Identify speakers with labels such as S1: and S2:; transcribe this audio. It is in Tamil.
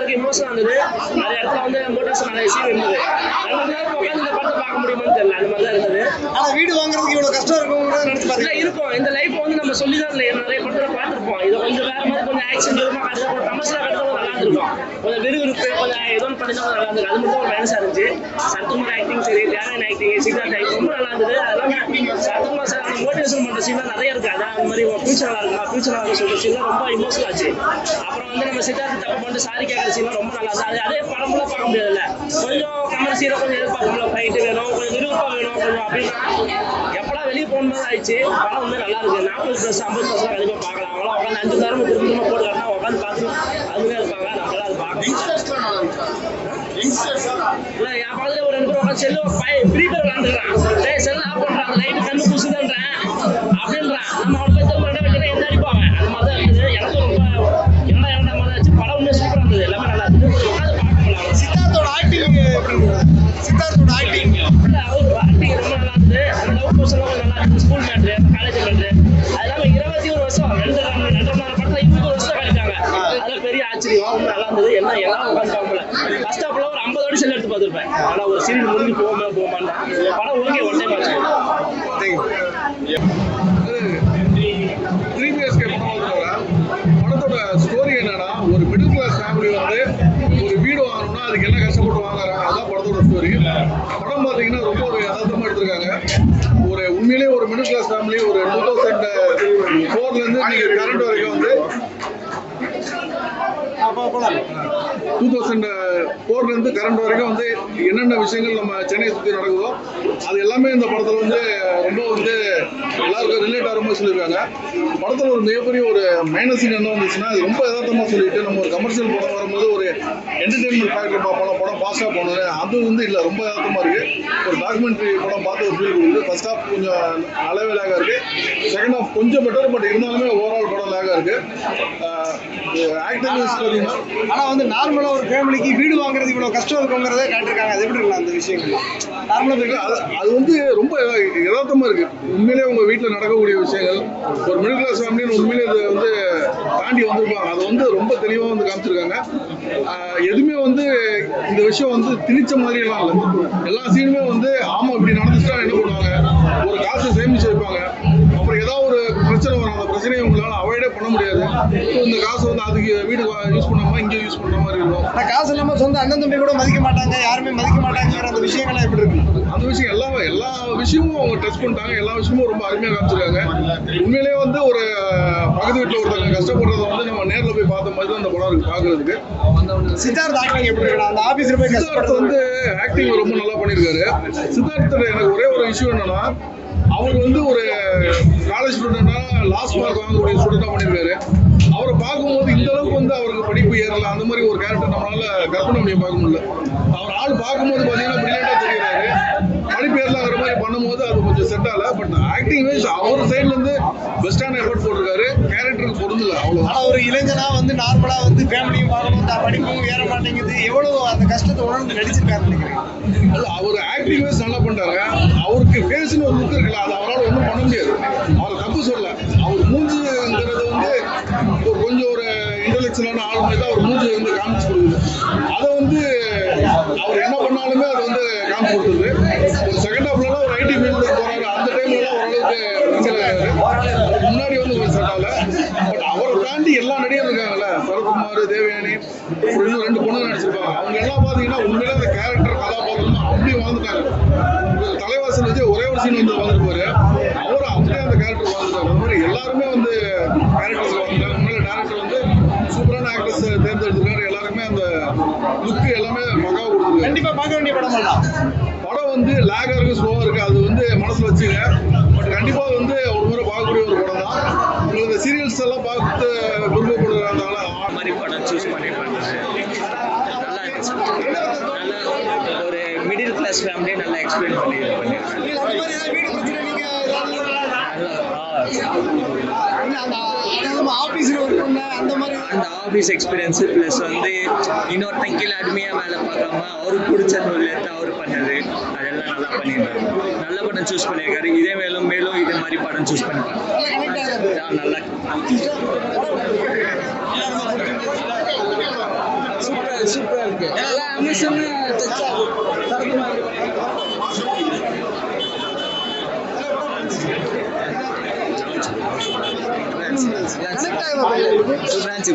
S1: இருக்கு, இமோஷனாக இருந்தது. நிறைய இடத்துல வந்து மோட்டிவேஷன் நிறைய சீன் இருந்தது. 2 மணி நேரம் உட்காந்து இந்த படத்தை பார்க்க முடியுமான்னு தெரியல, அந்த மாதிரி தான் இருந்தது.
S2: ஆனால் வீடு வாங்குறதுக்கு இவ்வளோ கஷ்டம் இருக்கும்னு நினைச்சு
S1: இல்லை இருக்கும். இந்த லைஃப் வந்து நம்ம சொல்லி தான் இல்லை, நிறைய படத்தில் பார்த்துருப்போம். இதை கொஞ்சம் வேற மாதிரி கொஞ்சம் ஆக்ஷன் மூலமாக கட்டுறது, கொஞ்சம் கமர்ஷியலாக கட்டுறது நல்லா இருந்திருக்கும். கொஞ்சம் விறுவிறுப்பு கொஞ்சம் ஏதோ ஒன்று பண்ணி தான் நல்லா இருந்தது. அது மட்டும் ஒரு மைனஸாக இருந்துச்சு. சரத்குமார் ஆக்டிங் சரி, தியாகன் ஆக்டிங், சித்தார்த் ஆக்டிங் ரொம்ப நல்லா இருந்தது. அதெல்லாம் சரத்குமார் சார் அந்த மோட்டிவேஷன் பண்ணுற சீன்லாம் நிறைய இருக்குது. அதான் அந்த மாதிரி ஃபியூச்சர் நல்லா இருக்குமா, ஃபியூச்சர் நல்லா சொல்கிற சீன்லாம் ரொம்ப இமோஷனல் ஆச்சு. அப்புறம் வந்து நம்ம சித்தார்த்து தப்பு பண்ணிட்டு சாரி கேட்குற சீன்லாம் ரொம்ப நல்லா இருந்தது. அதே படம்லாம் பார்க்க முடியாதுல்ல, கொஞ்சம் கமர்ஷியலாக கொஞ்சம் எதிர்பார்க்கல, ஃபைட்டு வேணும், கொஞ்சம் விறுவிறுப்பாக வேணும் கொஞ்சம் அப்படின்னா எப்படா வெளியே போகணும் ஆயிடுச்சு. படம் வந்து நல்லா இருக்கு. 40+, 50+, கண்டிப்பாக பார்க்கலாம். அவங்களாம் உட்காந்து 5 நேரம் திரும்ப போட்டு காட்டினா உட்காந்து பார்த்து அதுவே இருப்பாங்க. நம்மளால அது பார்க்கலாம். இல்லை என் பக்கத்துல ஒரு 2 பேர் உட்காந்து செல்லு ஃப்ரீ ஃபயர் விளாண்டுறான். செல்லு ஆஃப் பண்ணுறான், லைட்டு கண்ணு குசுதுன்றேன் அப்படின்றான். நம்ம அவனை போய் திரும்ப ரெண்டா வைக்கிறேன், எந்த அடிப்பாங்க. அந்த மாதிரி தான் இருந்தது. எனக்கு ரொம்ப இரண்டா மாதிரி ஆச்சு. படம் உண்மையாக சூப்பராக இருந்தது. எல்லாமே நல்லா இருந்தது. உட்காந்து பார்க்க முடியல.
S2: சித்தார்த்தோட ஆக்டிங் சித்தார்த்தோட ஆக்டிங்
S1: இல்லை அவர் ஆக்டிங் ரொம்ப நல்லா இருந்தது. அந்த லவ் போர்ஷன்லாம் கொஞ்சம் நல்லா இருந்தது. ஸ்கூல் மேட்ரு, காலேஜ் மேட்ரு, அது இல்லாமல் 21 வருஷம் 2.5 மணி நேரம் படத்தில் 20 வருஷம் கழிச்சாங்க. அதில் பெரிய ஆச்சரியம். ரொம்ப நல்லா இருந்தது. எல்லாம் உட்காந்து பார்க்கல. ஃபர்ஸ்ட் ஹாஃப்ல ஒரு 50 வாட்டி செல் எடுத்து பார்த்துருப்பேன். ஆனால் ஒரு சீரியல் முடிஞ்சு போமான்னு படம் ஓகே ஒன் டைம் ஆச்சு.
S3: 3 BHK படத்தோட ஸ்டோரி என்னன்னா, ஒரு மிடில் கிளாஸ் ஃபேமிலி வந்து ஒரு வீடு வாங்கணும்னா அதுக்கு என்ன கஷ்டப்பட்டு வாங்குறாங்க, அதான் படத்தோட ஸ்டோரி. படம் பார்த்தீங்கன்னா ரொம்ப ஒரு யதார்த்தமாக எடுத்திருக்காங்க. ஒரு உண்மையிலேயே ஒரு மிடில் கிளாஸ் ஃபேமிலி ஒரு 2004லேருந்து நீங்கள் கரண்ட் வரைக்கும் வந்து 2004லேருந்து கரண்ட் வரைக்கும் வந்து என்னென்ன விஷயங்கள் நம்ம சென்னை சுற்றி நடக்குதோ அது எல்லாமே இந்த படத்தில் வந்து ரொம்ப வந்து எல்லாருக்கும் ரிலேட் ஆகிற மாதிரி சொல்லியிருக்காங்க. படத்தில் ஒரு மிகப்பெரிய ஒரு மைனஸ் என்ன வந்துச்சுன்னா, அது ரொம்ப யதார்த்தமாக சொல்லிட்டு நம்ம ஒரு கமர்ஷியல் படம் வரும்போது ஒரு என்டர்டெயின்மெண்ட் ஃபேக்டர் பார்ப்போம், படம் ஃபாஸ்ட்டாக போகணும், அது வந்து இல்லை, ரொம்ப யதார்த்தமாக இருக்குது. ஒரு டாக்குமெண்ட்ரி படம் பார்த்து ஒரு ஃபீல் கொடுக்குது. ஃபர்ஸ்ட் ஹாஃப் கொஞ்சம் நல்லாவே லேகாக இருக்குது, செகண்ட் ஹாஃப் கொஞ்சம் பெட்டர், பட் இருந்தாலுமே ஓவரால் படம் லேகாக இருக்குது. ஆக்டிங் பார்த்தீங்கன்னா
S2: ஆனால் வந்து நார்மலாக ஒரு ஃபேமிலிக்கு வீடு வாங்குறது இவ்வளோ கஷ்டம் இருக்குங்கிறத காட்டிருக்காங்க. அது எப்படி இருக்கலாம் அந்த விஷயங்கள் நார்மலாக
S3: அது வந்து ரொம்ப யதார்த்தமாக இருக்குது. உண்மையிலேயே உங்கள் வீட்டில் நடக்கக்கூடிய விஷயங்கள் ஒரு மிடில் கிளாஸ் ஃபேமிலின்னு உண்மையிலே இதை வந்து தாண்டி வந்திருப்பாங்க. அதை வந்து ரொம்ப தெளிவாக வந்து காமிச்சிருக்காங்க. எதுவுமே வந்து இந்த விஷயம் வந்து திணிச்ச மாதிரியெல்லாம் இல்லை. எல்லா சீனுமே வந்து ஆமாம் இப்படி நடந்துச்சுன்னா என்ன பண்ணுவாங்க, ஒரு காசை சேமிச்சு வைப்பாங்க. அப்புறம் ஏதாவது ஒரு பிரச்சனை வரும், அந்த பிரச்சனையை உங்களால் அவாய்டே பண்ண முடியாது. ஸோ இந்த காசை வந்து அதுக்கு வீடு யூஸ் பண்ணாமல் இங்கே யூஸ் பண்ணுற மாதிரி இருக்கும்.
S2: ஆனால் காசு இல்லாமல் சொந்த அண்ணன் தம்பி கூட மதிக்க மாட்டாங்க, யாருமே மதிக்க மாட்டாங்கிற அந்த விஷயங்கள்லாம் எப்படி இருக்கு?
S3: அந்த விஷயம் எல்லா விஷயமும் அவங்க டச் பண்ணிட்டாங்க. எல்லா விஷயமும் ரொம்ப அருமையாக காமிச்சிருக்காங்க. உண்மையிலேயே வந்து ஒரு பக்கத்து வீட்டில் ஒருத்தவங்க கஷ்டப்படுறத வந்து நம்ம நேரில் போய் பார்த்த மாதிரி தான் அந்த படம் இருக்கு பார்க்கறதுக்கு.
S2: சித்தார்த் ஆக்டிங் எப்படி இருக்கு? அந்த ஆஃபீஸில் போய்
S3: சித்தார்த் வந்து ஆக்டிங் ரொம்ப நல்லா பண்ணியிருக்காரு. சித்தார்த்தில் எனக்கு ஒரே ஒரு இஷ்யூ என்னன்னா, அவர் வந்து ஒரு காலேஜ் ஸ்டூடெண்ட்னா லாஸ்ட் மார்க் வாங்கக்கூடிய ஸ்டூடெண்டாக பண்ணியிருக்காரு. அவரை பார்க்கும்போது இந்த அளவுக்கு வந்து அவருக்கு படிப்பு ஏறல, அந்த மாதிரி ஒரு கேரக்டர் நம்மளால கற்பனை பண்ணி பார்க்க முடியல. அவர் ஆள் பார்க்கும்போது பார்த்தீங்கன்னா பிரில்லியண்டாக தெரிகிறாரு. படிப்பு ஏறலாங்கிற மாதிரி பண்ணும்போது அது கொஞ்சம் செட் ஆகல. பட் ஆக்டிங் வைஸ் அவர் சைட்லேருந்து பெஸ்ட்டான எஃபர்ட் போட்டிருக்காரு. கேரக்டருக்கு பொருந்தல அவ்வளோ.
S2: ஆனால் ஒரு இளைஞனா வந்து நார்மலாக வந்து ஃபேமிலியும் பார்க்கணும், தான் படிப்பும் ஏற மாட்டேங்குது, எவ்வளோ அந்த கஷ்டத்தை உணர்ந்து நடிச்சிருக்காரு நினைக்கிறேன்.
S3: அல்ல, அவர் ஆக்டிங் வைஸ் நல்லா பண்ணிட்டாங்க. அவருக்கு ஃபேஸ்னு ஒரு லுக் இருக்குல்ல, அது அவரால் ஒன்றும் பண்ண முடியாது. அவரை தப்பு சொல்ல, அவர் மூஞ்சுங்கிறது வந்து கொஞ்சம் ஒரு இன்டெலெக்சுவலான ஆள் மாதிரி தான் அவர் மூஞ்சி வந்து காமிச்சு கொடுக்குது. அதை வந்து அவர் என்ன பண்ணாலுமே அது வந்து காமிச்சு கொடுத்துருது. ஒரு செகண்ட் ஹாஃப்லாம் ஒரு ஐடி ஃபீல்டுக்கு போறாரு, அந்த டைம்லலாம் ஓரளவுக்கு முன்னாடி வந்து ஒரு செட் ஆகல. பட் அவரை தாண்டி எல்லா நடிகரும் இருக்காங்கல்ல, சரத்குமார், தேவயானி, அப்புறம் இன்னும் 2 பொண்ணு நடிச்சிருப்பாங்க. அவங்க எல்லாம் பார்த்தீங்கன்னா உண்மையிலே அந்த கேரக்டர் கதாபாத்திரம் அப்படி வாழ்ந்துட்டாங்க. தலைவாசல் வச்சு ஒரே ஒரு சீன் வந்து வாழ்ந்துருப்பாரு, அவரும் அப்படியே அந்த கேரக்டர் வாழ்ந்துட்டாரு. அந்த மாதிரி எல்லாருமே வந்து கேரக்டர்ஸ் வாழ்ந்துட்டாங்க. உண்மையில டேரக்டர் வந்து சூப்பரான ஆக்டர்ஸ் தேர்ந்தெடுத்திருக்காரு. எல்லாருமே அந்த லுக்கு எல்லாமே மகாவை கொடுத்துருக்காரு.
S2: கண்டிப்பாக பார்க்க வேண்டிய படம் தான்.
S3: படம் வந்து லேகாக இருக்குது, ஸ்லோவாக இருக்குது, அது வந்து மனசில் வச்சுங்க. பட் கண்டிப்பாக வந்து ஒரு முறை பார்க்கக்கூடிய ஒரு படம் தான். உங்களுக்கு இந்த சீரியல்ஸ் எல்லாம் பார்த்து விருப்பப்படுறதுனால
S1: மாதிரி படம் சூஸ் பண்ணி பண்ணுறது நல்லா இருந்துச்சு. நல்லா ஒரு மிடில் கிளாஸ் ஃபேமிலியை நல்லா எக்ஸ்பிளைன் பண்ணி இது பண்ணியிருக்காங்க. அந்த ஆஃபீஸ் எக்ஸ்பீரியன்ஸு ப்ளஸ் வந்து இன்னொருத்தன் கீழே அடிமையாக வேலை பார்க்காம அவருக்கு பிடிச்ச தொழில் அவர் பண்ணது, அதெல்லாம் நல்லா பண்ணியிருக்காரு. நல்ல படம் சூஸ் பண்ணியிருக்காரு. இதே மேலும் மேலும் இதே மாதிரி படம் சூஸ் பண்ணியிருக்காரு. நல்லா சூப்பராக
S4: சூப்பரா இருக்கு எல்லா அமிஷனும் டச் ஆகும் தரமா
S2: கனெக்ட் ஆகுது
S4: பிரான்ச்